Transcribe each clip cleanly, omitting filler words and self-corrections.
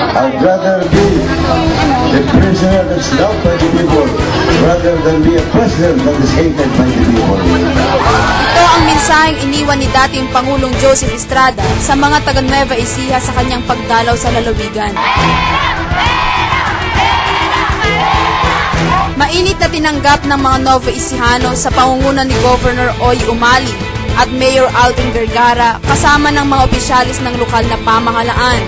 I'd rather be a prisoner that's loved by the people rather than be a president that is hated by the people. Ito ang mensaheng iniwan ni dating Pangulong Joseph Estrada sa mga taga Nueva Ecija sa kanyang pagdalaw sa lalawigan. Mainit na tinanggap ng mga Nueva Ecijano sa pangunguna ni Governor Oy Umali at Mayor Alvin Vergara kasama ng mga opisyalis ng lokal na pamahalaan.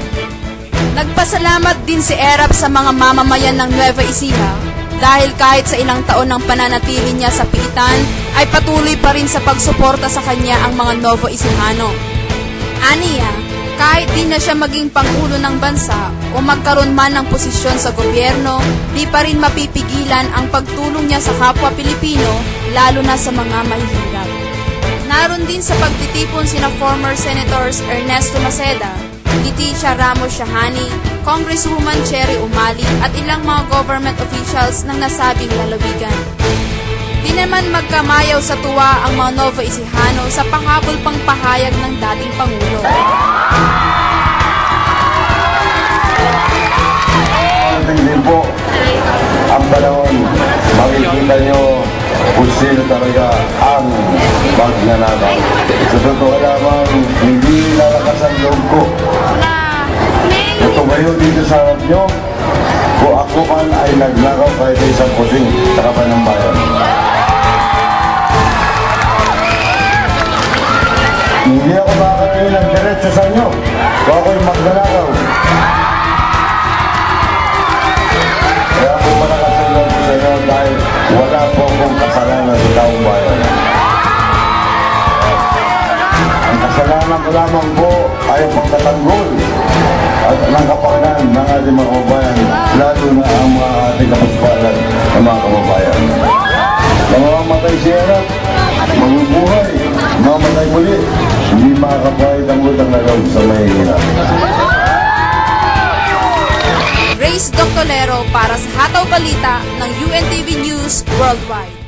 Nagpasalamat din si Erap sa mga mamamayan ng Nueva Ecija dahil kahit sa ilang taon ng pananatili niya sa pilitan ay patuloy pa rin sa pagsuporta sa kanya ang mga Nueva Ecijano. Aniya, kahit di na siya maging pangulo ng bansa o magkaroon man ng posisyon sa gobyerno, di pa rin mapipigilan ang pagtulong niya sa kapwa Pilipino, lalo na sa mga mahihirap. Naroon din sa pagtitipon sina former Senators Ernesto Maceda, Leticia Ramos-Shahani, Congresswoman Cherry Umali at ilang mga government officials ng nasabing lalawigan. Di naman magkamayaw sa tuwa ang mga Nueva Ecijano sa pahabol pang pahayag ng dating Pangulo. Hindi po ang panahon, makikita nyo kung sino talaga ang magnanakaw. Sa totoo lamang, hindi lalakas ang loob ko. Ito ngayon dito sa harap nyo, kung ako man ay nagnakaw kahit isang kusing sa kapanang bayan. Hindi ako makakatingin ng diretso sa inyo kung ako'y magnanakaw. Kaya po malakasalan ko sa inyo dahil wala po akong kasalanan sa taong bayan. Ang kasalanan ko lamang po ay ang pagtatanggol at ng kapakanan ng ating mga kababayan, lalo na ang mga ating kapaspalan ng mga kababayan. Mamamatay si Erap, mabubuhay, mamamatay muli, hindi makakapahit ang utang na loob sa mahihirap. Grace Doctolero para sa Hataw Balita ng UNTV News Worldwide.